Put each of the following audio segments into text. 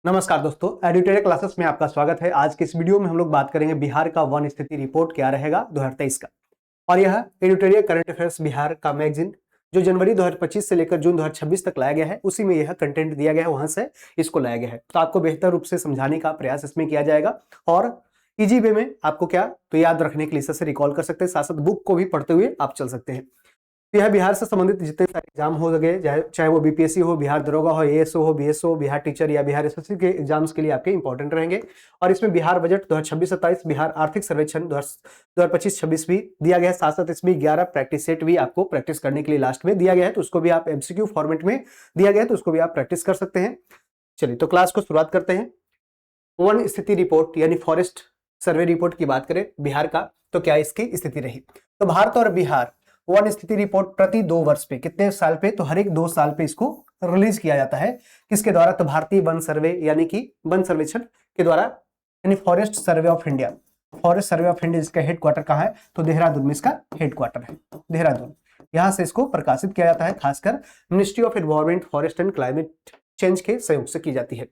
नमस्कार दोस्तों, एडुटेरिया क्लासेस में आपका स्वागत है। आज के इस वीडियो में हम लोग बात करेंगे बिहार का वन स्थिति रिपोर्ट क्या रहेगा 2023 का। और यह एडुटेरिया करंट अफेयर्स बिहार का मैगजीन जो जनवरी 2025 से लेकर जून 2026 तक लाया गया है, उसी में यह कंटेंट दिया गया है, वहां से इसको लाया गया है। तो आपको बेहतर रूप से समझाने का प्रयास इसमें किया जाएगा और इजी वे में आपको क्या तो याद रखने के लिए इसे रिकॉल कर सकते हैं, साथ साथ बुक को भी पढ़ते हुए आप चल सकते हैं। यह बिहार से संबंधित जितने सारे एग्जाम हो सके, चाहे वो बीपीएससी हो, बिहार दरोगा हो, एएसओ हो, बीएसओ, बिहार टीचर या बिहार एसएससी के एग्जाम्स के लिए आपके इंपॉर्टेंट रहेंगे। और इसमें बिहार बजट 2026-27, बिहार आर्थिक सर्वेक्षण 2025-26 भी दिया गया है। साथ साथ इसमें 11 प्रैक्टिस सेट भी आपको प्रैक्टिस करने के लिए लास्ट में दिया गया है, तो उसको भी आप एमसीक्यू फॉर्मेट में दिया गया है, तो उसको भी आप प्रैक्टिस कर सकते हैं। चलिए तो क्लास को शुरुआत करते हैं। वन स्थिति रिपोर्ट यानी फॉरेस्ट सर्वे रिपोर्ट की बात करें बिहार का, तो क्या इसकी स्थिति रही। तो भारत और बिहार वन स्थिति रिपोर्ट प्रति 2 वर्ष पे, कितने साल पे, तो हर एक 2 साल पे इसको रिलीज किया जाता है। किसके द्वारा, तो भारतीय वन सर्वे यानी कि वन सर्वेक्षण के द्वारा, यानी forest survey of India. Forest survey of India इसका हेडक्वार्टर कहाँ है, तो देहरादून में इसका हेडक्वार्टर है, देहरादून। यहां से इसको प्रकाशित किया जाता है, खासकर ministry of environment, forest and climate change के सहयोग से की जाती है।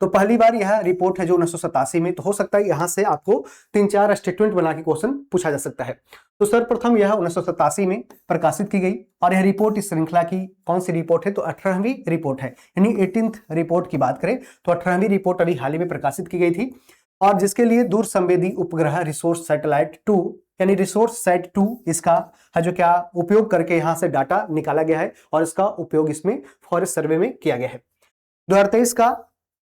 तो पहली बार यह रिपोर्ट है जो 1987 में, तो हो सकता है यहां से आपको 3-4 स्टेटमेंट बना के क्वेश्चन पूछा जा सकता है। तो सर्वप्रथम यह 1987 में प्रकाशित की गई और यह रिपोर्ट इस श्रृंखला की कौन सी रिपोर्ट है, तो 18वीं रिपोर्ट है। यानी 18th रिपोर्ट की बात करें तो 18वीं रिपोर्ट अभी हाल ही में प्रकाशित की गई थी, और जिसके लिए दूर संवेदी उपग्रह रिसोर्स सैटेलाइट 2 यानी रिसोर्स सेट 2 इसका है जो क्या उपयोग करके यहां से डाटा निकाला गया है और इसका उपयोग इसमें फॉरेस्ट सर्वे में किया गया है। 2023 का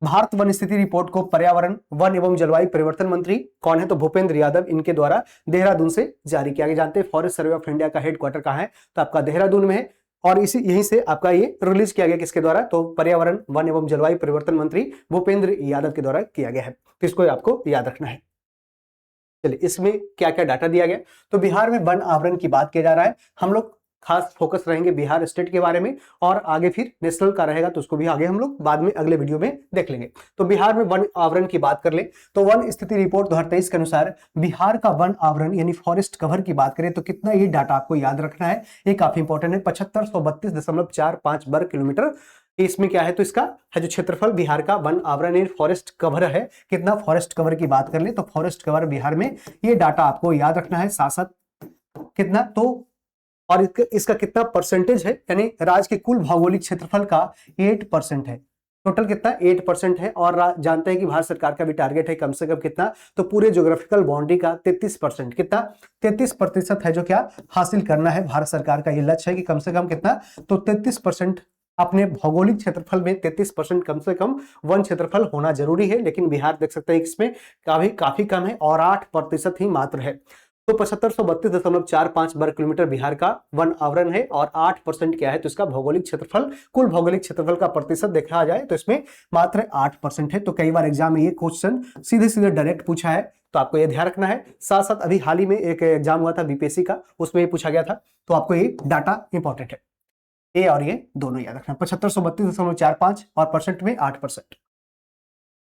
भारत वन स्थिति रिपोर्ट को पर्यावरण, वन एवं जलवायु परिवर्तन मंत्री कौन है, तो भूपेंद्र यादव, इनके द्वारा देहरादून से जारी किया गया। जानते हैं फॉरेस्ट सर्वे ऑफ इंडिया का हेडक्वार्टर कहाँ है, तो आपका देहरादून में है, और इसी यहीं से आपका ये रिलीज किया गया। किसके द्वारा, तो पर्यावरण, वन एवं जलवायु परिवर्तन मंत्री भूपेंद्र यादव के द्वारा किया गया है। तो इसको आपको याद रखना है। चलिए इसमें क्या क्या डाटा दिया गया, तो बिहार में वन आवरण की बात किया जा रहा है। हम लोग खास फोकस रहेंगे बिहार स्टेट के बारे में, और आगे फिर नेशनल का रहेगा तो उसको भी आगे हम लोग बाद में अगले वीडियो में देख लेंगे। तो बिहार में वन आवरण की बात कर ले तो वन स्थिति रिपोर्ट 2023 के अनुसार बिहार का वन आवरण यानी फॉरेस्ट कवर की बात करें तो कितना, ये डाटा आपको याद रखना है, ये काफी इंपॉर्टेंट है। 7532.45 वर्ग किलोमीटर इसमें क्या है, तो इसका है जो क्षेत्रफल बिहार का वन आवरण फॉरेस्ट कवर है। कितना फॉरेस्ट कवर की बात कर ले तो फॉरेस्ट कवर बिहार में, ये डाटा आपको याद रखना है। साथ साथ कितना, तो और इसका कितना परसेंटेज है, यानी राज्य के कुल भौगोलिक क्षेत्रफल का 8% है। टोटल कितना, 8% है। और जानते हैं कि भारत सरकार का भी टारगेट है कम से कम कितना, तो पूरे ज्योग्राफिकल बाउंड्री का 33%, कितना 33% है जो क्या हासिल करना है। भारत सरकार का ये लक्ष्य है कि कम से कम कितना, तो 33% अपने भौगोलिक क्षेत्रफल में 33% कम से कम वन क्षेत्रफल होना जरूरी है। लेकिन बिहार देख सकते हैं इसमें काफी कम है और 8% ही मात्र है। तो 7532.45 वर्ग किलोमीटर बिहार का वन आवरण है और 8% क्या है, तो इसका भौगोलिक क्षेत्रफल, कुल भौगोलिक क्षेत्रफल का प्रतिशत देखा जाए तो इसमें मात्र 8% है। तो कई बार एग्जाम में ये क्वेश्चन सीधे सीधे डायरेक्ट पूछा है, तो आपको ये ध्यान रखना है। साथ साथ अभी हाल ही में एक एग्जाम हुआ था बीपीएससी का, उसमें ये पूछा गया था, तो आपको ये डाटा इंपॉर्टेंट है। ये और ये दोनों याद रखना, 7532.45 और परसेंट में 8%।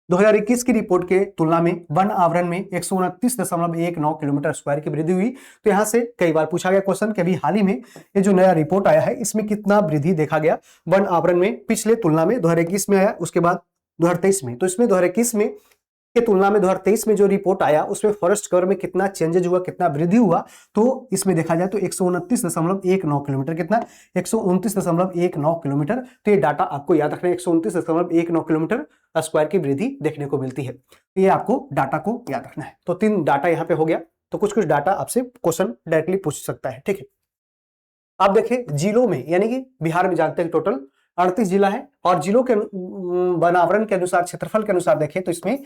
2021 की रिपोर्ट के तुलना में वन आवरण में 129.19 किलोमीटर स्क्वायर की वृद्धि हुई। तो यहां से कई बार पूछा गया क्वेश्चन कि अभी हाल ही में ये जो नया रिपोर्ट आया है इसमें कितना वृद्धि देखा गया वन आवरण में, पिछले तुलना में 2021 में आया, उसके बाद 2023 में। तो इसमें 2021 में के तुलना में 2023 में जो रिपोर्ट आया उसमें फॉरेस्ट कवर में कितना चेंजेज हुआ, कितना वृद्धि हुआ, तो इसमें देखा जाए तो 129.19 किलोमीटर, कितना 129.19 किलोमीटर। तो ये डाटा आपको याद रखना है, 129.19 किलोमीटर स्क्वायर की वृद्धि देखने को मिलती है। तो ये आपको डाटा को याद रखना है। तो 3 डाटा यहाँ पे हो गया। तो कुछ कुछ डाटा आपसे क्वेश्चन डायरेक्टली पूछ सकता है, ठीक है। आप देखें जिलों में, यानी कि बिहार में जानते हैं टोटल 38 जिला है, और जिलों के वन आवरण के अनुसार, क्षेत्रफल के अनुसार देखें तो इसमें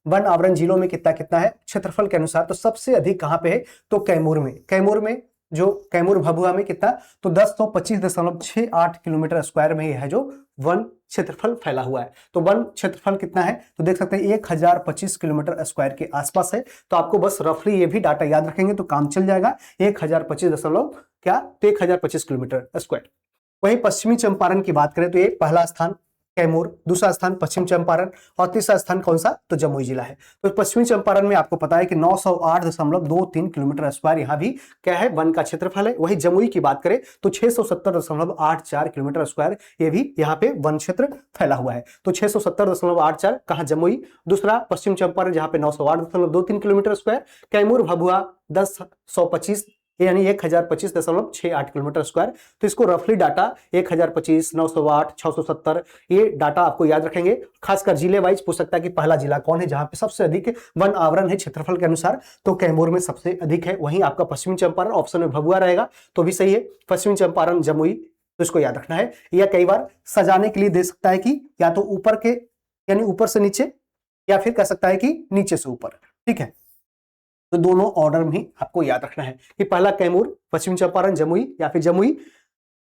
वन आवरण जिलों में कितना कितना है क्षेत्रफल के अनुसार, तो सबसे अधिक कहां पे है, तो कैमूर में। कैमूर में जो कैमूर भभुआ में कितना, तो 1025.68 किलोमीटर स्क्वायर में है जो वन क्षेत्रफल फैला हुआ है। तो वन क्षेत्रफल कितना है, तो देख सकते हैं 1025 किलोमीटर स्क्वायर के आसपास है। तो आपको बस रफली ये भी डाटा याद रखेंगे तो काम चल जाएगा। 1025 किलोमीटर स्क्वायर। वहीं पश्चिमी चंपारण की बात करें तो ये पहला स्थान कैमूर, दूसरा स्थान पश्चिम चंपारण और तीसरा स्थान कौन सा, तो जमुई जिला है। तो पश्चिमी चंपारण में आपको पता है कि 908.23 किलोमीटर स्क्वायर यहाँ भी क्या है, वन का क्षेत्रफल है। वही जमुई की बात करें तो 670.84 किलोमीटर स्क्वायर ये भी यहाँ पे वन क्षेत्र फैला हुआ है। तो 670.84 कहाँ, जमुई। दूसरा पश्चिम चंपारण जहाँ पे 908.23 किलोमीटर स्क्वायर, कैमूर भभुआ 1025 यानी 1025.68 किलोमीटर स्क्वायर। तो इसको रफली डाटा 1025, 908, 670 ये डाटा आपको याद रखेंगे। खासकर जिले वाइज पूछ सकता है कि पहला जिला कौन है जहां पे सबसे अधिक वन आवरण है क्षेत्रफल के अनुसार, तो कैमूर में सबसे अधिक है। वहीं आपका पश्चिमी चंपारण ऑप्शन में भभुआ रहेगा तो भी सही है, पश्चिमी चंपारण जमुई, तो इसको याद रखना है। या कई बार सजाने के लिए दे सकता है कि या तो ऊपर के यानी ऊपर से नीचे या फिर कह सकता है कि नीचे से ऊपर, ठीक है। तो दोनों ऑर्डर में आपको याद रखना है कि पहला कैमूर, पश्चिम चंपारण जमुई, या फिर जमुई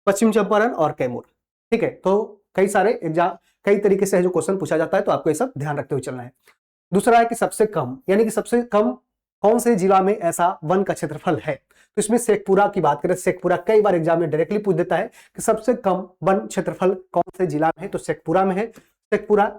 पश्चिम चंपारण और कैमूर, ठीक है। तो कई सारे एग्जाम कई तरीके से जो क्वेश्चन पूछा जाता है तो आपको ये सब ध्यान रखते हुए चलना है। दूसरा है कि सबसे कम, यानी कि सबसे कम कौन से जिला में ऐसा वन का क्षेत्रफल है, तो इसमें शेखपुरा की बात करें, शेखपुरा कई बार एग्जाम में डायरेक्टली पूछ देता है कि सबसे कम वन क्षेत्रफल कौन से जिला में है, तो शेखपुरा में है। शेखपुरा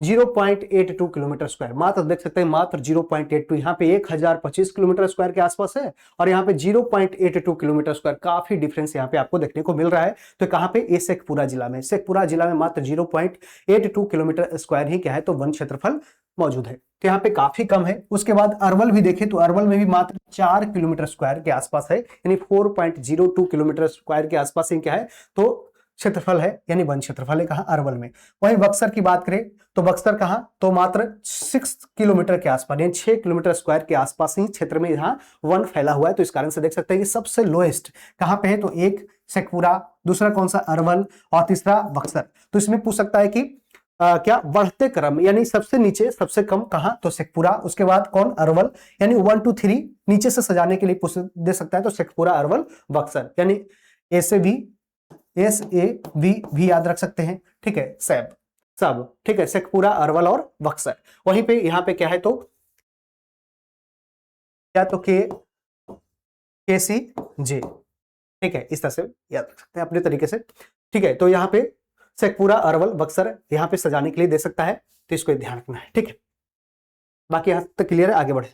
0.82 किलोमीटर स्क्वायर, मात्र देख सकते हैं मात्र 0.82, यहाँ पे 1025 किलोमीटर स्क्वायर के आसपास है और यहाँ पे 0.82 किलोमीटर स्क्वायर, काफी डिफरेंस यहाँ पे आपको देखने को मिल रहा है। तो कहाँ पे, ये शेखपुरा जिला में, शेखपुरा जिला में मात्र 0.82 किलोमीटर स्क्वायर ही क्या है, तो वन क्षेत्रफल मौजूद है। तो यहाँ पे काफी कम है। उसके बाद अरवल भी देखें तो अरवल में भी मात्र 4 किलोमीटर स्क्वायर के आसपास है, यानी 4.02 किलोमीटर स्क्वायर के आसपास ही क्या है, तो क्षेत्रफल है, यानी वन क्षेत्रफल है कहाँ, अरवल में। वहीं बक्सर की बात करें तो बक्सर कहाँ, तो मात्र 6 किलोमीटर के आसपास, यानी 6 किलोमीटर स्क्वायर के आसपास ही क्षेत्र में यहाँ वन फैला हुआ है। तो इस कारण से देख सकते हैं कि सबसे लोएस्ट कहाँ पे है, तो एक शेखपुरा, दूसरा कौन सा, अरवल, और तीसरा बक्सर। तो इसमें पूछ सकता है कि क्या बढ़ते क्रम, यानी सबसे नीचे सबसे कम कहाँ, तो शेखपुरा, उसके बाद कौन, अरवल, यानी 1 2 3 नीचे से सजाने के लिए पूछ दे सकता है, तो शेखपुरा, अरवल, बक्सर, यानी ए से भी SAV भी याद रख सकते हैं, ठीक है, सब ठीक है, शेखपुरा, अरवल और बक्सर। वहीं पे यहाँ पे क्या है, तो क्या, तो KCJ, ठीक है, इस तरह से याद रख सकते हैं अपने तरीके से, ठीक है। तो यहाँ पे शेखपुरा, अरवल, बक्सर यहाँ पे सजाने के लिए दे सकता है, तो इसको ध्यान रखना है, ठीक है। बाकी यहां तक क्लियर है, आगे बढ़े।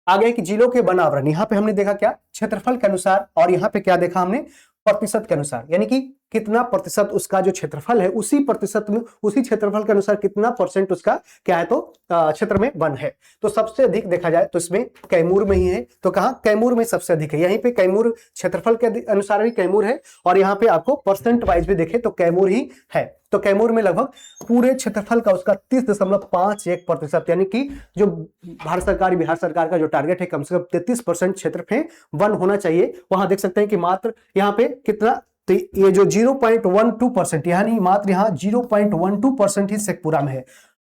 आगे कि जिलों के वन आवरण, यहाँ पे हमने देखा क्या, क्षेत्रफल के अनुसार, और यहाँ पे क्या देखा हमने, प्रतिशत के अनुसार, यानी कि कितना प्रतिशत उसका जो क्षेत्रफल है उसी प्रतिशत में, उसी क्षेत्रफल के अनुसार कितना परसेंट उसका क्या है, तो क्षेत्र में वन है। तो सबसे अधिक देखा जाए तो इसमें कैमूर में ही है। तो कहाँ, कैमूर में सबसे अधिक है, यहीं पे कैमूर क्षेत्रफल के अनुसार भी कैमूर है, और यहाँ पे आपको परसेंट वाइज भी देखे तो कैमूर ही है। तो कैमूर में लगभग पूरे क्षेत्रफल का उसका 30.51%, यानी कि जो भारत सरकार, बिहार सरकार का जो टारगेट है कम से कम 33% क्षेत्र में वन होना चाहिए, वहां देख सकते हैं कि मात्र यहाँ पे कितना, तो ये जो 0.12%, यानी मात्र यहाँ 0.12% ही शेखपुरा में है,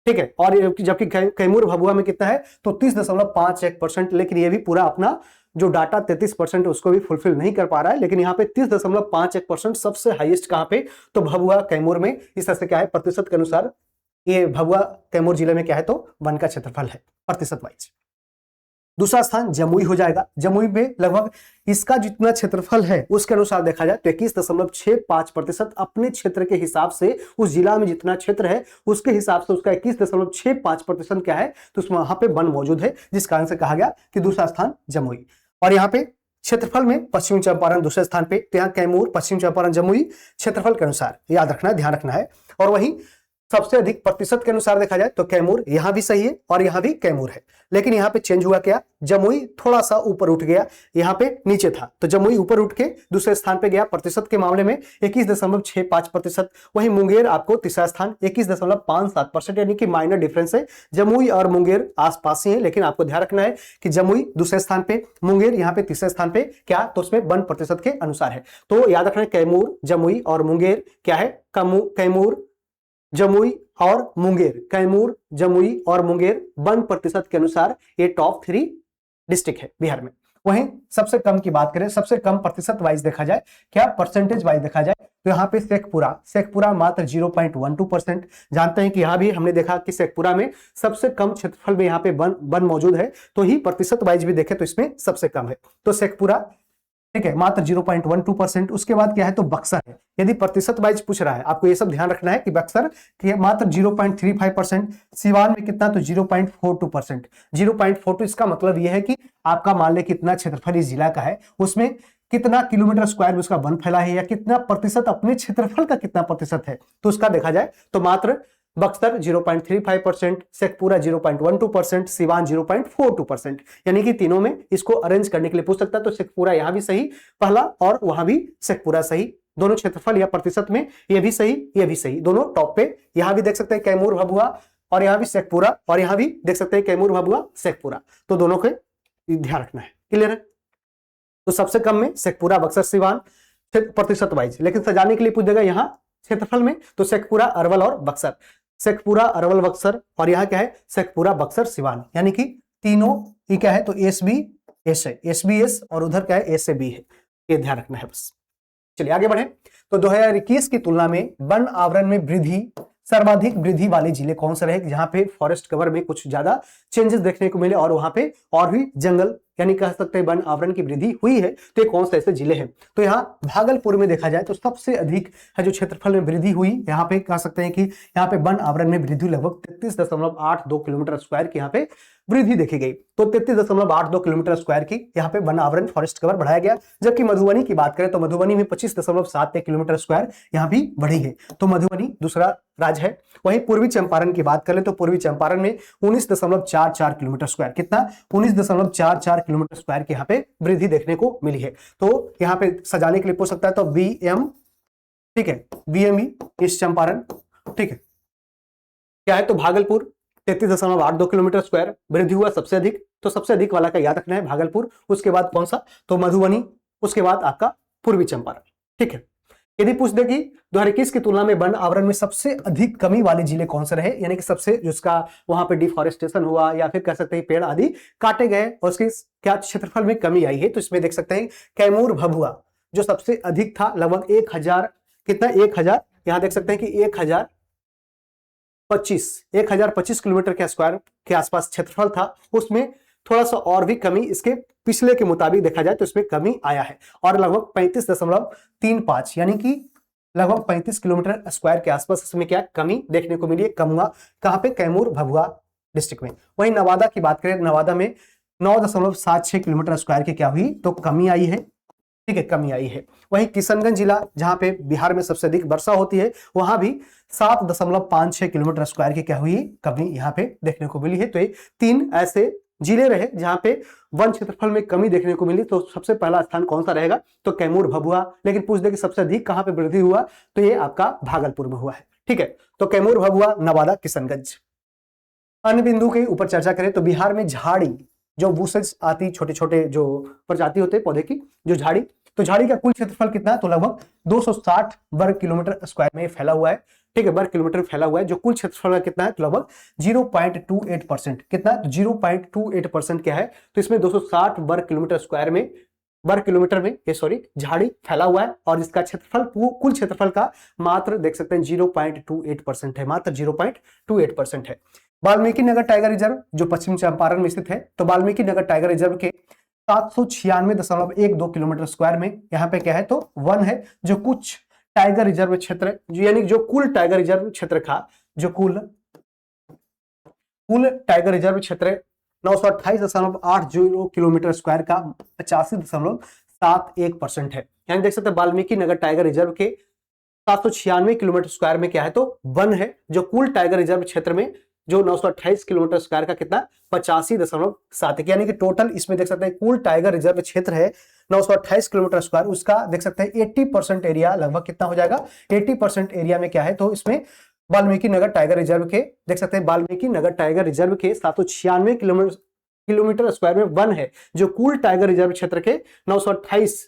ठीक है। और जबकि कैमूर भभुआ में कितना है, तो 30.51%, लेकिन ये भी पूरा अपना जो डाटा 33% उसको भी फुलफिल नहीं कर पा रहा है, लेकिन यहाँ पे 30.51% सबसे हाईएस्ट कहाँ पे, तो भभुआ, कैमूर में। इस तरह से क्या है, प्रतिशत के अनुसार ये भभुआ, कैमूर जिले में क्या है, तो वन का क्षेत्रफल है प्रतिशत वाइज। दूसरा स्थान जमुई हो जाएगा। जमुई में लगभग इसका जितना क्षेत्रफल है उसके अनुसार देखा जाए तो 21.65% अपने क्षेत्र के हिसाब से, उस जिला में जितना क्षेत्र है उसके हिसाब से उसका 21.65% क्या है, तो वहां पे वन मौजूद है, जिस कारण से कहा गया कि दूसरा स्थान जमुई। और यहाँ पे क्षेत्रफल में पश्चिम चंपारण दूसरे स्थान पे, तो यहाँ कैमूर, पश्चिम चंपारण, जमुई क्षेत्रफल के अनुसार याद रखना है, ध्यान रखना है। और वही सबसे अधिक प्रतिशत के अनुसार देखा जाए तो कैमूर यहां भी सही है और यहां भी कैमूर है, लेकिन यहां पे चेंज हुआ क्या, जमुई थोड़ा सा ऊपर उठ गया, यहां पे नीचे था, तो जमुई ऊपर उठ के दूसरे स्थान पे गया प्रतिशत के मामले में 21.65%। वहीं मुंगेर आपको तीसरा स्थान 21.57%, यानी कि माइनर डिफरेंस है, जमुई और मुंगेर आसपास ही है, लेकिन आपको ध्यान रखना है कि जमुई दूसरे स्थान पे, मुंगेर यहाँ पे तीसरे स्थान पे, क्या तो उसमें 1% के अनुसार है। तो याद रखना है कैमूर, जमुई और मुंगेर क्या है, कैमूर, जमुई और मुंगेर, कैमूर, जमुई और मुंगेर 1% के अनुसार ये टॉप 3 डिस्ट्रिक्ट है बिहार में। वहीं सबसे कम की बात करें, सबसे कम प्रतिशत वाइज देखा जाए, क्या परसेंटेज वाइज देखा जाए, तो यहाँ पे शेखपुरा मात्र 0.12%। जानते हैं कि यहाँ भी हमने देखा कि शेखपुरा में सबसे कम क्षेत्रफल में यहाँ पे वन मौजूद है, तो ही प्रतिशत वाइज भी देखे तो इसमें सबसे कम है। तो शेखपुरा ठीक है, मात्र 0.12%। उसके बाद क्या है तो बक्सर है। यदि प्रतिशत वाइज पूछ रहा है आपको ये सब ध्यान रखना है कि बक्सर के मात्र 0.35%, सिवान में कितना तो 0.42%। 0.42 इसका मतलब यह है कि आपका मान ले कितना क्षेत्रफल इस जिला का है, उसमें कितना किलोमीटर स्क्वायर में उसका वन फैला है, या कितना प्रतिशत अपने क्षेत्रफल का कितना प्रतिशत है, तो उसका देखा जाए तो मात्र बक्सर 0.35%, शेखपुरा 0.12%, सिवान 0.42%। यानी कि तीनों में इसको अरेंज करने के लिए पूछ सकता है। तो शेखपुरा यहां भी सही पहला, और वहां भी शेखपुरा सही, दोनों क्षेत्रफल या प्रतिशत में ये भी सही ये भी सही, दोनों टॉप पे। यहां भी देख सकते हैं कैमूर भभुआ, और यहां भी शेखपुरा, और यहां भी देख सकते हैं कैमूर भभुआ शेखपुरा, तो दोनों के ध्यान रखना है। क्लियर है? तो सबसे कम में शेखपुरा, बक्सर, सिवान प्रतिशत वाइज, लेकिन सजाने के लिए पूछ देगा यहाँ क्षेत्रफल में तो शेखपुरा, अरवल और बक्सर, शेखपुरा, अरवल, बक्सर, और यहाँ क्या है शेखपुरा, बक्सर, सिवान, यानी कि तीनों ये क्या है तो एस बी एस है, एस बी एस, और उधर क्या है एस ए बी है, ये ध्यान रखना है बस। चलिए आगे बढ़े। तो 2021 की तुलना में वन आवरण में वृद्धि, सर्वाधिक वृद्धि वाले जिले कौन से रहे, जहां पे फॉरेस्ट कवर में कुछ ज्यादा चेंजेस देखने को मिले और वहां पे और भी जंगल यानी कह सकते हैं वन आवरण की वृद्धि हुई है, तो ये कौन से ऐसे जिले हैं। तो यहाँ भागलपुर में देखा जाए तो सबसे अधिक है जो क्षेत्रफल में वृद्धि हुई, यहाँ पे कह सकते हैं कि यहाँ पे वन आवरण में वृद्धि लगभग 33.82 किलोमीटर स्क्वायर की यहाँ पे वृद्धि देखी गई। तो 33.82 किलोमीटर स्क्वायर की यहाँ पे वन आवरण फॉरेस्ट कवर बढ़ाया गया। जबकि मधुबनी की बात करें तो मधुबनी में 25.71 किलोमीटर स्क्वायर यहाँ भी बढ़ी है, तो मधुबनी दूसरा राज्य है। वहीं पूर्वी चंपारण की बात करें तो पूर्वी चंपारण में 19.44 किलोमीटर स्क्वायर, कितना 19.44 किलोमीटर स्क्वायर की यहाँ पे वृद्धि देखने को मिली है। तो यहाँ पे सजाने के लिए पूछ सकता है तो BM, ठीक है, BME ईस्ट चंपारण, ठीक है। क्या है तो भागलपुर 33.82 किलोमीटर स्क्वायर वृद्धि हुआ सबसे अधिक, तो सबसे अधिक वाला का याद रखना है भागलपुर। उसके बाद कौन सा तो मधुबनी, उसके बाद आपका पूर्वी चंपारण, ठीक है। यदि पूछ दे कि 2021 की तुलना में वन आवरण में सबसे अधिक कमी वाले जिले कौन से रहे, यानी कि सबसे जिसका वहां पे डिफॉरेस्टेशन हुआ या फिर कह सकते हैं पेड़ आदि काटे गए और उसके क्या क्षेत्रफल में कमी आई है, तो इसमें देख सकते हैं कैमूर भभुआ जो सबसे अधिक था, लगभग 1000, कितना 1000, यहां देख सकते हैं कि 1025 किलोमीटर के स्क्वायर के आसपास क्षेत्रफल था, उसमें थोड़ा सा और भी कमी इसके पिछले के मुताबिक देखा जाए तो इसमें कमी आया है, और लगभग 35.35 यानी कि लगभग 35 किलोमीटर स्क्वायर के आसपास इसमें क्या कमी देखने को मिली है, कमुआ कहां पे कैमूर भभुआ डिस्ट्रिक्ट में। वहीं नवादा की बात करें, नवादा में 9.76 किलोमीटर स्क्वायर की क्या हुई तो कमी आई है, ठीक है, कमी आई है। वहीं किशनगंज जिला जहां पे बिहार में सबसे अधिक वर्षा होती है, वहां भी 7.56 किलोमीटर स्क्वायर की क्या हुई कमी यहाँ पे देखने को मिली है। तो ये 3 ऐसे जिले रहे जहां पे वन क्षेत्रफल में कमी देखने को मिली। तो सबसे पहला स्थान कौन सा रहेगा तो कैमूर भभुआ, लेकिन पूछ दे कि सबसे अधिक कहां पे वृद्धि हुआ तो ये आपका भागलपुर में हुआ है, ठीक है। तो कैमूर भभुआ, नवादा, किशनगंज। अन्य बिंदु के ऊपर चर्चा करें तो बिहार में झाड़ी जो बुशेस आती, छोटे छोटे जो प्रजाति होते हैं पौधे की, जो झाड़ी, तो झाड़ी का कुल क्षेत्रफल कितना है तो लगभग 260 वर्ग किलोमीटर स्क्वायर में फैला हुआ है, ठीक है, वर्ग किलोमीटर फैला हुआ है। जो कुल क्षेत्रफल का कितना है तो लगभग 0.28%, कितना 0.28% क्या है तो इसमें 260 वर्ग किलोमीटर स्क्वायर में, वर्ग किलोमीटर में ये सॉरी झाड़ी फैला हुआ है, और इसका क्षेत्रफल कुल क्षेत्रफल का मात्र देख सकते हैं 0.28% है, मात्र 0.28% है। वाल्मीकि नगर टाइगर रिजर्व जो पश्चिम चंपारण में स्थित है, तो वाल्मीकि नगर टाइगर रिजर्व के 796.12 किलोमीटर स्क्वायर में यहाँ पे क्या है तो वन है। जो कुछ टाइगर रिजर्व क्षेत्र यानी जो कुल टाइगर रिजर्व क्षेत्र का जो कुल टाइगर रिजर्व क्षेत्र 928.80 किलोमीटर स्क्वायर का 85.71% है। यानी देख सकते हैं वाल्मीकि नगर टाइगर रिजर्व के 796 किलोमीटर स्क्वायर में क्या है तो वन है। जो कुल टाइगर रिजर्व क्षेत्र में जो 928 किलोमीटर स्क्वायर का कितना 85.71, यानी कि टोटल इसमें देख सकते हैं कुल टाइगर रिजर्व क्षेत्र है 928 किलोमीटर स्क्वायर, उसका देख सकते हैं 80% एरिया लगभग कितना हो जाएगा 80% एरिया में क्या है तो इसमें वाल्मीकि नगर टाइगर रिजर्व के देख सकते हैं वाल्मीकि नगर टाइगर रिजर्व के 796 किलोमीटर स्क्वायर में वन है। जो कुल टाइगर रिजर्व क्षेत्र के 928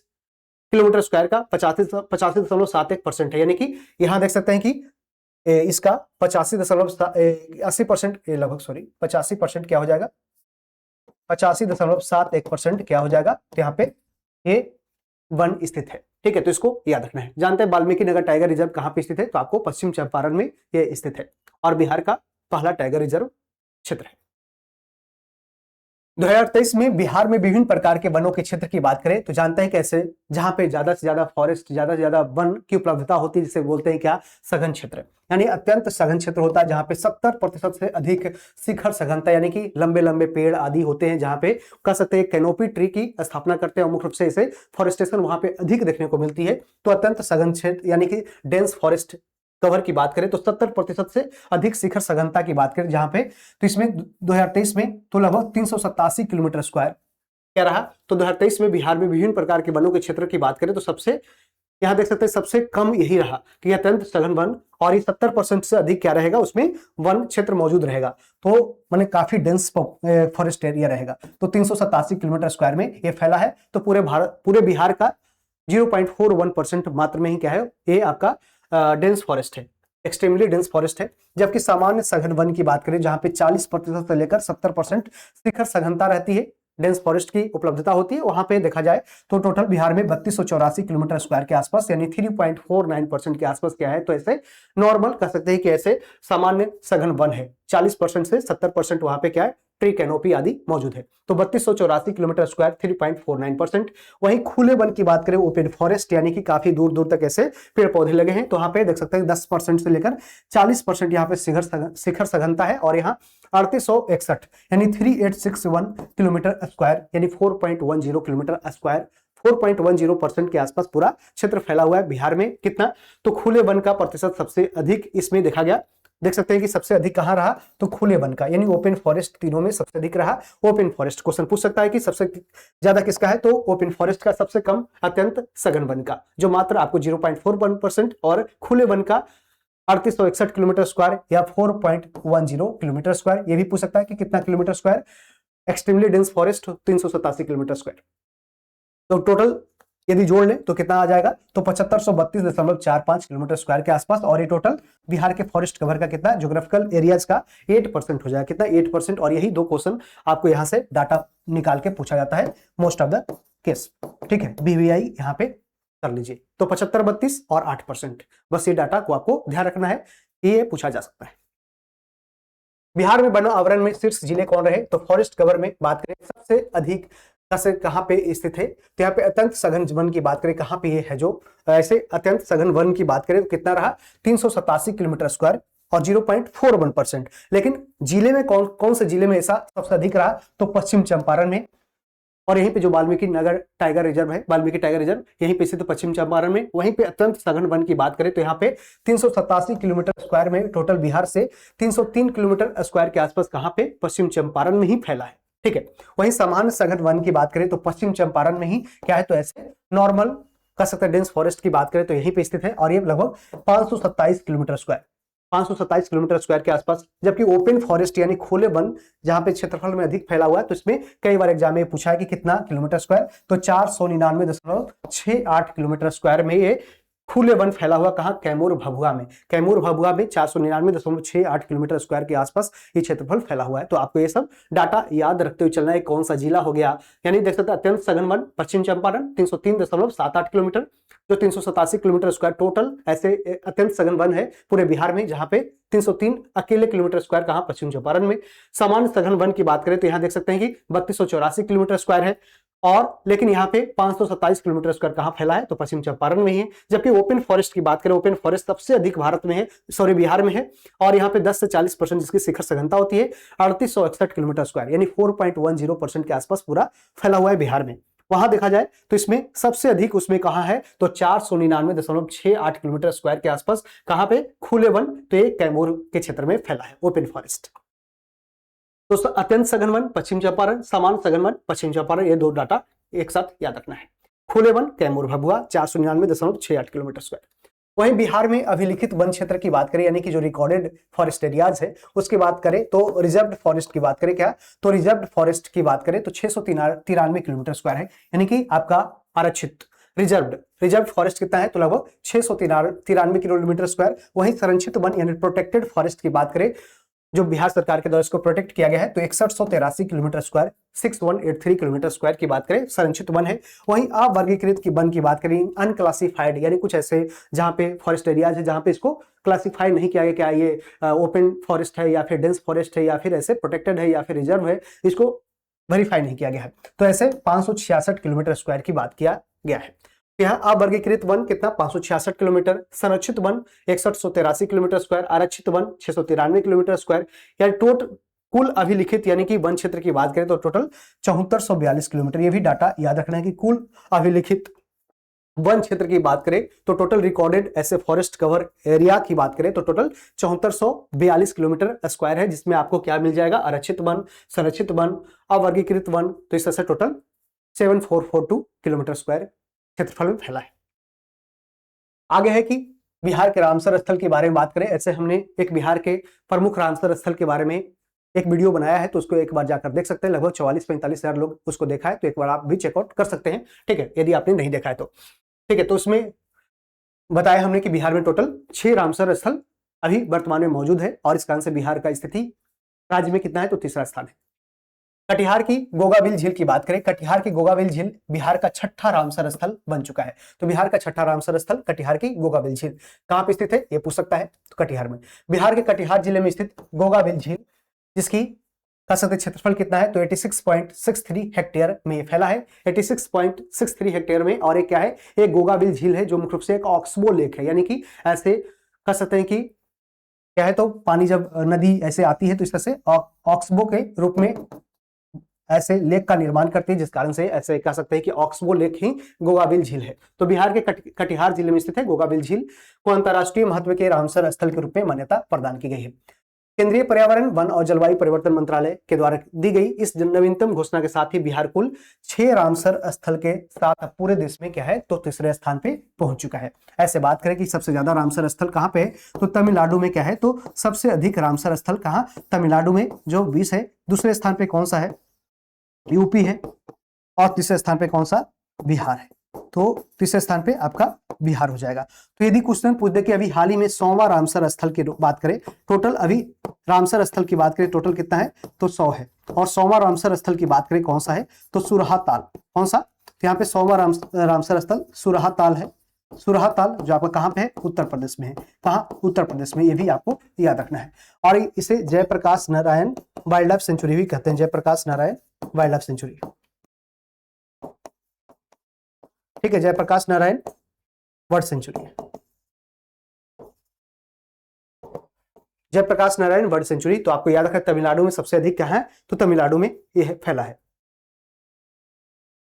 किलोमीटर स्क्वायर का 85.71% है, यानी कि यहां देख सकते हैं कि इसका 80% लगभग 85% क्या हो जाएगा 85.71% क्या हो जाएगा, तो यहाँ पे ये वन स्थित है, ठीक है। तो इसको याद रखना है। जानते हैं वाल्मीकि नगर टाइगर रिजर्व कहां पे स्थित है तो आपको पश्चिम चंपारण में ये स्थित है और बिहार का पहला टाइगर रिजर्व क्षेत्र है। 2023 में बिहार में विभिन्न प्रकार के वनों के क्षेत्र की बात करें तो जानते हैं कैसे, जहां पे ज्यादा से ज्यादा फॉरेस्ट, ज्यादा से ज्यादा वन की उपलब्धता होती है, जिसे बोलते हैं क्या, सघन क्षेत्र। यानी अत्यंत सघन क्षेत्र होता है जहां पे 70% से अधिक शिखर सघनता यानी कि लंबे लंबे पेड़ आदि होते हैं, जहां पे कह सकते हैं कैनोपी ट्री की स्थापना करते हैं, मुख्य रूप से इसे फॉरेस्टेशन वहां पे अधिक देखने को मिलती है। तो अत्यंत सघन क्षेत्र यानी कि डेंस फॉरेस्ट कवर की बात करें तो 70% से अधिक शिखर सघनता की बात करें जहां पे, तो इसमें 2023 में तो लगभग 387 किलोमीटर स्क्वायर क्या रहा। तो 2023 में बिहार में विभिन्न प्रकार के वनों के क्षेत्र की बात करें तो सबसे, यहां देख सकते हैं सबसे कम यही रहा कि अत्यंत सघन वन, और ये 70% से अधिक क्या रहेगा, उसमें वन क्षेत्र मौजूद रहेगा। तो माने काफी डेंस फॉरेस्ट एरिया रहेगा। तो 387 किलोमीटर स्क्वायर में ये फैला है। तो पूरे बिहार का 0.41% मात्र में ही क्या है, ये आपका डेंस फॉरेस्ट है, एक्सट्रीमली डेंस फॉरेस्ट है। जबकि सामान्य सघन वन की बात करें जहां पे 40% से लेकर 70% शिखर सघनता रहती है, डेंस फॉरेस्ट की उपलब्धता होती है, वहां पे देखा जाए तो टोटल बिहार में 3284 किलोमीटर स्क्वायर के आसपास यानी 3.49% के आसपास क्या है, तो ऐसे नॉर्मल कह सकते हैं कि ऐसे सामान्य सघन वन है। 40% से 70% वहां पे क्या है, ट्री कैनोपी आदि मौजूद है। तो 3284 किलोमीटर स्क्वायर 3.49%। वहीं खुले वन की बात करें, ओपन फॉरेस्ट यानी कि काफी दूर दूर तक ऐसे पेड़ पौधे लगे हैं, तो वहां पे देख सकते हैं 10% से लेकर 40% यहाँ पे शिखर सघनता है, और यहाँ 3861 यानी 3861 किलोमीटर स्क्वायर यानी 4.10 किलोमीटर स्क्वायर, 4.10% के आसपास पूरा क्षेत्र फैला हुआ है बिहार में। कितना, तो खुले वन का प्रतिशत सबसे अधिक इसमें देखा गया। देख सकते हैं कि सबसे अधिक कहां रहा, तो खुले वन का, यानी ओपन फॉरेस्ट तीनों में सबसे अधिक रहा ओपन फॉरेस्ट। क्वेश्चन पूछ सकता है कि सबसे ज्यादा किसका है, तो ओपन फॉरेस्ट का, सबसे कम अत्यंत सघन वन का, जो मात्र आपको 0.41%, और खुले वन का 3861 किलोमीटर स्क्वायर या 4.10 किलोमीटर स्क्वायर। ये भी पूछ सकता है कि कितना kilometre square, extremely dense forest 387 kilometre square. तो टोटल यदि जोड़ लें तो कितना आ जाएगा, तो 7532.45 किलोमीटर स्क्वायर के आसपास, और ये टोटल बिहार के फॉरेस्ट कवर का कितना, ज्योग्राफिकल एरियाज का 8% हो जाएगा। कितना, 8%। और यही दो क्वेश्चन आपको यहां से डाटा निकाल के पूछा जाता है मोस्ट ऑफ द केस। ठीक है, बीबीआई यहां पे कर लीजिए। तो 75, 32 और 8%, बस ये डाटा को आपको ध्यान रखना है कि ये पूछा जा सकता है। बिहार में वन आवरण में शीर्ष जिले कौन रहे, तो फॉरेस्ट कवर में बात करें सबसे अधिक कहां पे स्थित है, तो यहाँ पे अत्यंत सघन वन की बात करें कहां पे ये है, जो ऐसे अत्यंत सघन वन की बात करें तो कितना रहा, 387 किलोमीटर स्क्वायर और 0.41%। लेकिन जिले में कौन से जिले में ऐसा सबसे अधिक रहा, तो पश्चिम चंपारण में, और यहीं पे जो वाल्मीकि नगर टाइगर रिजर्व है, वाल्मीकि टाइगर रिजर्व यहीं पे स्थित पश्चिम चंपारण में। वहीं पे अत्यंत सघन वन की बात करें तो यहाँ पे 387 किलोमीटर स्क्वायर में टोटल बिहार से 303 किलोमीटर स्क्वायर के आसपास कहां पे, पश्चिम चंपारण में ही फैला है। ठीक है, वहीं सामान्य सघन वन की बात करें तो पश्चिम चंपारण में ही क्या है, तो ऐसे नॉर्मल कह सकते हैं डेंस फॉरेस्ट की बात करें तो यहीं पे स्थित है, और ये लगभग 527 किलोमीटर स्क्वायर, 527 किलोमीटर स्क्वायर के आसपास। जबकि ओपन फॉरेस्ट यानी खुले वन जहां पे क्षेत्रफल में अधिक फैला हुआ है, तो इसमें कई बार एग्जाम में पूछा है कि कितना किलोमीटर स्क्वायर, तो 499.68 किलोमीटर स्क्वायर में ये खुले वन फैला हुआ, कहां, कैमूर भभुआ में। कैमूर भभुआ में 499.68 किलोमीटर स्क्वायर के आसपास ये क्षेत्रफल फैला हुआ है। तो आपको ये सब डाटा याद रखते हुए चलना है, कौन सा जिला हो गया। यानी देख सकते हैं अत्यंत सघन वन पश्चिम चंपारण 303.78 किलोमीटर, जो 387 किलोमीटर स्क्वायर टोटल ऐसे अत्यंत सघन वन है पूरे बिहार में, जहां पे 303 अकेले किलोमीटर स्क्वायर कहां, पश्चिम चंपारण में। सामान्य सघन वन की बात करें तो यहां देख सकते हैं कि 3284 किलोमीटर स्क्वायर है, और लेकिन यहाँ पे 527 किलोमीटर स्क्वायर कहां फैला है, तो पश्चिम चंपारण में ही है। जबकि ओपन फॉरेस्ट की बात करें, ओपन फॉरेस्ट सबसे अधिक भारत में है, सॉरी बिहार में है, और यहाँ पे 10 से 40% जिसकी शिखर सघनता होती है 3861 किलोमीटर स्क्वायर यानी 4.10% के आसपास पूरा फैला हुआ है बिहार में। वहां देखा जाए तो इसमें सबसे अधिक उसमें कहां है, तो 499.68 किलोमीटर स्क्वायर के आसपास कहां पे, खुले वन, तो ये कैमूर के क्षेत्र में फैला है ओपन फॉरेस्ट। तो अत्यंत सघन वन पश्चिम चंपारण, सामान्य सघन वन पश्चिम चंपारण, ये दो डाटा एक साथ याद रखना है। खुले वन कैमूर भभुआ 499.68 किलोमीटर स्क्वायर। वहीं बिहार में अभिलिखित वन क्षेत्र की बात करें, यानी कि जो रिकॉर्डेड फॉरेस्ट एरियाज है उसकी बात करें, तो रिजर्व्ड फॉरेस्ट की बात करें क्या, तो रिजर्व्ड फॉरेस्ट की बात करें तो 693 किलोमीटर स्क्वायर है, यानी कि आपका आरक्षित रिजर्व फॉरेस्ट कितना है, तो लगभग 693 किलोमीटर स्क्वायर। वहीं संरक्षित वन यानी प्रोटेक्टेड फॉरेस्ट की बात करें, जो बिहार सरकार के द्वारा इसको प्रोटेक्ट किया गया है, तो 6183 किलोमीटर स्क्वायर, 6183 किलोमीटर स्क्वायर की बात करें संरक्षित वन है। वहीं अवर्गीकृत की वन की बात करें, अनक्लासिफाइड यानी कुछ ऐसे जहां पे फॉरेस्ट एरियाज है जहां पे इसको क्लासिफाई नहीं किया गया, क्या ये ओपन फॉरेस्ट है या फिर डेंस फॉरेस्ट है या फिर ऐसे प्रोटेक्टेड है या फिर रिजर्व है, इसको वेरीफाई नहीं किया गया है। तो ऐसे 566 किलोमीटर स्क्वायर की बात किया गया है। यहाँ अवर्गीकृत वन कितना 566 किलोमीटर, संरक्षित वन 6183 किलोमीटर स्क्वायर, आरक्षित वन 693 किलोमीटर स्क्वायर, यानी टोटल कुल अभिलिखित यानी कि वन क्षेत्र की बात करें तो टोटल 7442 किलोमीटर। ये भी डाटा याद रखना है कि कुल अभिलिखित वन क्षेत्र की बात करें तो टोटल रिकॉर्डेड ऐसे फॉरेस्ट कवर एरिया की बात करें तो टोटल 7442 किलोमीटर स्क्वायर है, जिसमें आपको क्या मिल जाएगा, आरक्षित वन, संरक्षित वन, अवर्गीकृत वन, तो इस तरह से टोटल 7442 किलोमीटर स्क्वायर क्षेत्रफल में फैला है। आगे है कि बिहार के रामसर स्थल के बारे में बात करें, ऐसे हमने एक बिहार के प्रमुख रामसर स्थल के बारे में एक वीडियो बनाया है, तो उसको एक बार जाकर देख सकते हैं। लगभग 44-45 हजार लोग उसको देखा है, तो एक बार आप भी चेकआउट कर सकते हैं, ठीक है, यदि आपने नहीं देखा है तो। ठीक है, तो उसमें बताया हमने कि बिहार में टोटल 6 रामसर स्थल अभी वर्तमान में मौजूद है, और इस कारण से बिहार का स्थिति राज्य में कितना है, तो तीसरा स्थान है। कटिहार की गोगाबिल झील की बात करें, कटिहार की गोगाबिल झील बिहार का 6ठा रामसर स्थल बन चुका है। तो बिहार का 6ठा रामसर स्थल कटिहार की गोगाबिल झील कहां पे स्थित है, ये पूछ सकता है, तो कटिहार में। बिहार के कटिहार जिले में स्थित गोगाबिल झील, जिसकी कह सकते क्षेत्रफल कितना है, तो 86.63 हेक्टेयर में फैला है, 86.63 हेक्टेयर में। और एक क्या है, एक गोगाबिल झील है जो मुख्य रूप से एक ऑक्सबो लेक है, यानी कि ऐसे कह सकते हैं कि क्या है, तो पानी जब नदी ऐसे आती है तो इस तरह से ऑक्सबो के रूप में ऐसे लेक का निर्माण करती है, जिस कारण से ऐसे कह सकते हैं कि ऑक्सबो लेक ही गोगाबिल झील है। तो बिहार के कटिहार जिले में स्थित है गोगाबिल झील को अंतर्राष्ट्रीय महत्व के रामसर स्थल के रूप में मान्यता प्रदान की गई है। केंद्रीय पर्यावरण, वन और जलवायु परिवर्तन मंत्रालय के द्वारा दी गई इस नवीनतम घोषणा के साथ ही बिहार कुल 6 रामसर स्थल के साथ पूरे देश में क्या है, तो तीसरे स्थान पे पहुंच चुका है। ऐसे बात करें कि सबसे ज्यादा रामसर स्थल कहां पे है, तो तमिलनाडु में क्या है, तो सबसे अधिक रामसर स्थल कहां, तमिलनाडु में जो 20 है। दूसरे स्थान पे कौन सा है, यूपी है, और तीसरे स्थान पे कौन सा, बिहार है। तो तीसरे स्थान पे आपका बिहार हो जाएगा। तो यदि क्वेश्चन पूछ दे कि अभी हाल ही में 100वां रामसर स्थल की बात करें, टोटल अभी रामसर स्थल की बात करें टोटल कितना है, तो 100 है। और 100वां रामसर स्थल की बात करें कौन सा है, तो सुरहा ताल। कौन सा, तो यहाँ पे 100वां रामसर स्थल सुरहा ताल है। सुरहा ताल जो आपका कहां पे है, उत्तर प्रदेश में है। कहां, उत्तर प्रदेश में, ये भी आपको याद रखना है। और इसे Jayaprakash Narayan wildlife sanctuary भी कहते हैं, Jayaprakash Narayan wildlife sanctuary, ठीक है, Jayaprakash Narayan world sanctuary, Jayaprakash Narayan world sanctuary. तो आपको याद रखना तमिलनाडु में सबसे अधिक क्या है, तो तमिलनाडु में यह फैला है।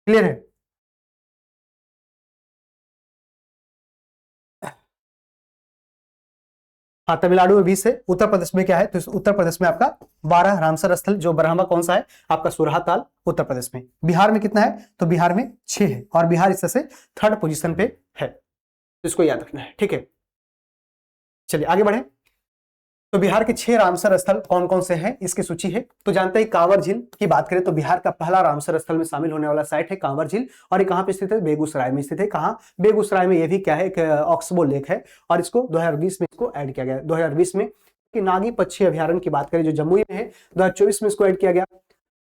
क्लियर है। हाँ, तमिलनाडु में 20 है। उत्तर प्रदेश में क्या है, तो उत्तर प्रदेश में आपका 12 रामसर स्थल, जो ब्रह्मा कौन सा है, आपका सुरहा ताल उत्तर प्रदेश में। बिहार में कितना है, तो बिहार में 6 है, और बिहार इस तरह से 3rd पोजीशन पे है, तो इसको याद रखना है, ठीक है। चलिए आगे बढ़े। तो बिहार के 6 रामसर स्थल कौन कौन से हैं, इसकी सूची है। तो जानते हैं कांवर झील की बात करें तो बिहार का पहला रामसर स्थल में शामिल होने वाला साइट है कांवर झील, और ये कहां पे स्थित है, बेगूसराय में स्थित है। कहां, बेगूसराय में। ये भी क्या है, एक ऑक्सबो लेक है, और इसको 2020 में इसको ऐड किया गया। 2020 में कि नागी पक्षी अभ्यारण्य की बात करें जो जमुई में है, 2024 में इसको ऐड किया गया।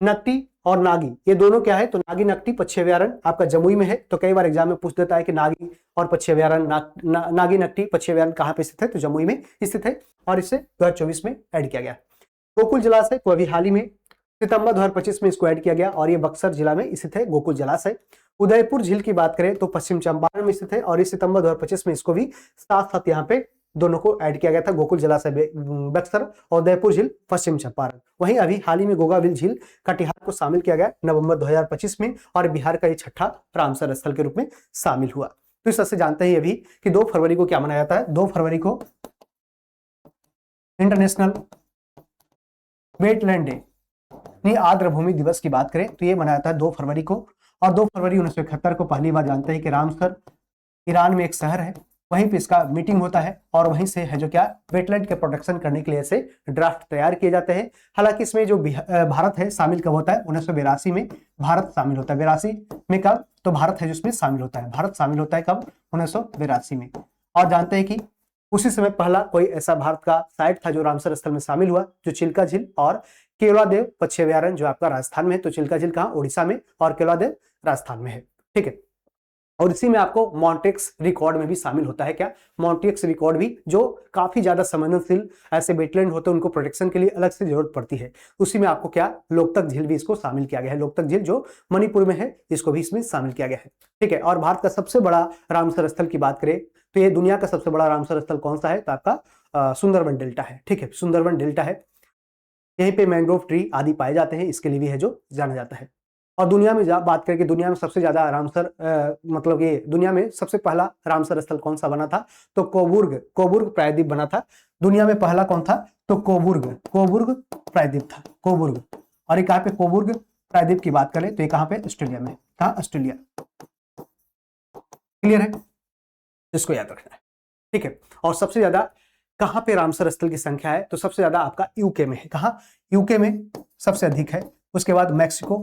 नकटी और नागी, ये दोनों क्या है, तो नागी नकटी पक्षी अभ्यारण्य आपका जमुई में है। तो कई बार एग्जाम में पूछ देता है कि नागी और पक्षी अभ्यारण्य, नागी नकटी पक्षी अभ्यारण्य कहां पे स्थित है, तो जमुई में स्थित है, और इसे 2024 में ऐड किया गया। गोकुल जलाशय को अभी हाल ही में सितंबर 2025 में इसको ऐड किया गया, और ये बक्सर जिला में स्थित है गोकुल जलाशय। उदयपुर झील की बात करें तो पश्चिम चंपारण में स्थित है, और इस सितंबर 2025 में इसको भी साथ साथ यहाँ पे दोनों को ऐड किया गया था, गोकुल जलाशय बक्सर और उदयपुर झील पश्चिम चंपारण। वहीं अभी हाल ही में गोगाबिल झील कटिहार को शामिल किया गया नवंबर 2025 में, और बिहार का ये 6ठा रामसर स्थल के रूप में शामिल हुआ। तो इस तरह से जानते हैं अभी कि 2 फरवरी को क्या मनाया जाता है, 2 फरवरी को इंटरनेशनल वेटलैंड डे, आर्द्र भूमि दिवस की बात करें तो ये मनाया जाता है 2 फरवरी को। और 2 फरवरी 1971 को पहली बार जानते हैं कि रामसर ईरान में एक शहर है, वहीं पे इसका मीटिंग होता है, और वहीं से है जो क्या, वेटलैंड के प्रोटेक्शन करने के लिए ऐसे ड्राफ्ट तैयार किए जाते हैं। हालांकि इसमें जो भारत है शामिल कब होता है, 1982 में भारत शामिल होता है। 82 में कब, तो भारत है जिसमें शामिल होता है, भारत शामिल होता है कब, 1982 में। और जानते हैं कि उसी समय पहला कोई ऐसा भारत का साइट था जो रामसर स्थल में शामिल हुआ, जो चिल्का झील और केवलादेव पक्षी अभ्यारण्य जो आपका राजस्थान में है। तो चिल्का झील कहाँ, उड़ीसा में, और केवलादेव राजस्थान में है, ठीक है। और इसी में आपको मॉन्टेक्स रिकॉर्ड में भी शामिल होता है। क्या? मॉन्टेक्स रिकॉर्ड भी, जो काफी ज्यादा संवेदनशील ऐसे वेटलैंड होते हैं, उनको प्रोटेक्शन के लिए अलग से जरूरत पड़ती है। उसी में आपको क्या, लोकतक झील भी इसको शामिल किया गया है। लोकतक झील जो मणिपुर में है, इसको भी इसमें शामिल किया गया है। ठीक है। और भारत का सबसे बड़ा रामसर स्थल की बात करें तो ये दुनिया का सबसे बड़ा रामसर स्थल कौन सा है? तो आपका सुंदरवन डेल्टा है। ठीक है, सुंदरवन डेल्टा है। यहीं पे मैंग्रोव ट्री आदि पाए जाते हैं, इसके लिए भी है जो जाना जाता है। और दुनिया में बात करें कि दुनिया में सबसे ज्यादा रामसर मतलब ये दुनिया में सबसे पहला रामसर स्थल कौन सा बना था? तो कोबुर्ग प्रायद्वीप बना था। दुनिया में पहला कौन था? तो कोबुर्ग प्रायद्वीप था, कोबुर्ग। और ये कहाँ पे कोबुर्ग प्रायद्वीप की बात करें तो ये कहाँ पे? ऑस्ट्रेलिया में। कहाँ? ऑस्ट्रेलिया। क्लियर है? इसको याद रखना है। ठीक है। और सबसे ज्यादा कहां पे रामसर स्थल की संख्या है? तो सबसे ज्यादा आपका यूके में है। कहां? यूके में सबसे अधिक है। उसके बाद मैक्सिको,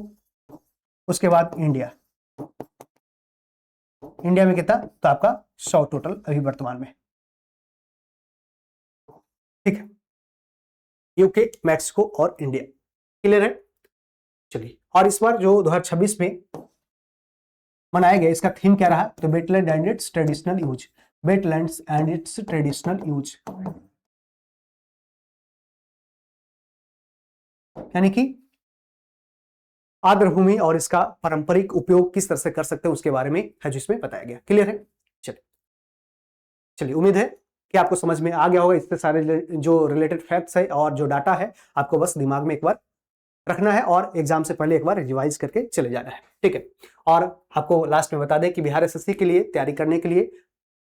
उसके बाद इंडिया। इंडिया में कितना? तो आपका 100 टोटल अभी वर्तमान में। ठीक है, यूके, मैक्सिको और इंडिया। क्लियर है? चलिए, और इस बार जो 2026 में मनाया गया, इसका थीम क्या रहा? तो wetland and it's traditional use. Wetlands and it's traditional use, यानी कि आर्द्रभूमि और इसका पारंपरिक उपयोग किस तरह से कर सकते हैं उसके बारे में है जिसमें बताया गया। क्लियर है? चलिए, उम्मीद है कि आपको समझ में आ गया होगा। इससे सारे जो रिलेटेड फैक्ट्स है और जो डाटा है, आपको बस दिमाग में एक बार रखना है और एग्जाम से पहले एक बार रिवाइज करके चले जाना है। ठीक है। और आपको लास्ट में बता दें कि बिहार एसएससी के लिए तैयारी करने के लिए,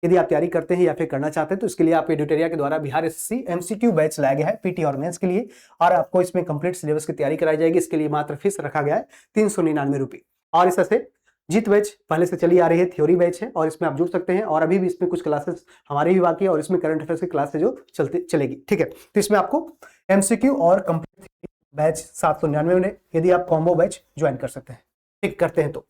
यदि आप तैयारी करते हैं या फिर करना चाहते हैं, तो इसके लिए आप एडिटोरिया के द्वारा बिहार एसएससी एमसीक्यू बैच लाया गया है पीटी और मेंस के लिए। और आपको इसमें कंप्लीट सिलेबस की तैयारी कराई जाएगी। इसके लिए मात्र फीस रखा गया है 399 रुपये। और इस से जीत बैच पहले से चली आ रही है, थ्योरी बैच है, और इसमें आप जुड़ सकते हैं। और अभी भी इसमें कुछ क्लासेस हमारी भी बाकी है, और इसमें करंट अफेयर्स की क्लास है जो चलेगी। ठीक है। तो इसमें आपको एमसीक्यू और कंप्लीट बैच 799 में, यदि आप कॉम्बो बैच ज्वाइन कर सकते हैं, ठीक करते हैं तो।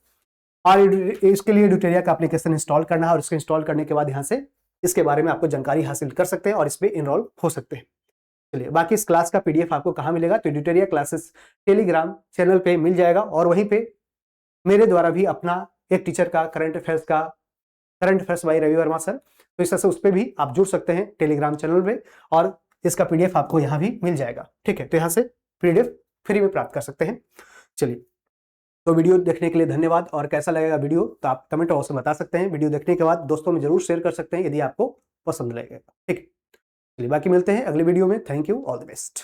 और इसके लिए एडिटोरिया का एप्लीकेशन इंस्टॉल करना है, और इसको इंस्टॉल करने के बाद यहाँ से इसके बारे में आपको जानकारी हासिल कर सकते हैं और इसमें इनरोल हो सकते हैं। चलिए, बाकी इस क्लास का पीडीएफ आपको कहाँ मिलेगा? तो एडिटोरिया क्लासेस टेलीग्राम चैनल पे मिल जाएगा। और वहीं पे मेरे द्वारा भी अपना एक टीचर का current affairs by Ravi Varma sir, तो इस तरह से उस पर भी आप जुड़ सकते हैं टेलीग्राम चैनल पे, और इसका पीडीएफ आपको यहाँ भी मिल जाएगा। ठीक है, तो यहाँ से पीडीएफ फ्री में प्राप्त कर सकते हैं। चलिए, तो वीडियो देखने के लिए धन्यवाद। और कैसा लगेगा वीडियो तो आप कमेंट बॉक्स में बता सकते हैं। वीडियो देखने के बाद दोस्तों में जरूर शेयर कर सकते हैं यदि आपको पसंद लगेगा। ठीक है, चलिए, बाकी मिलते हैं अगले वीडियो में। Thank you, all the best.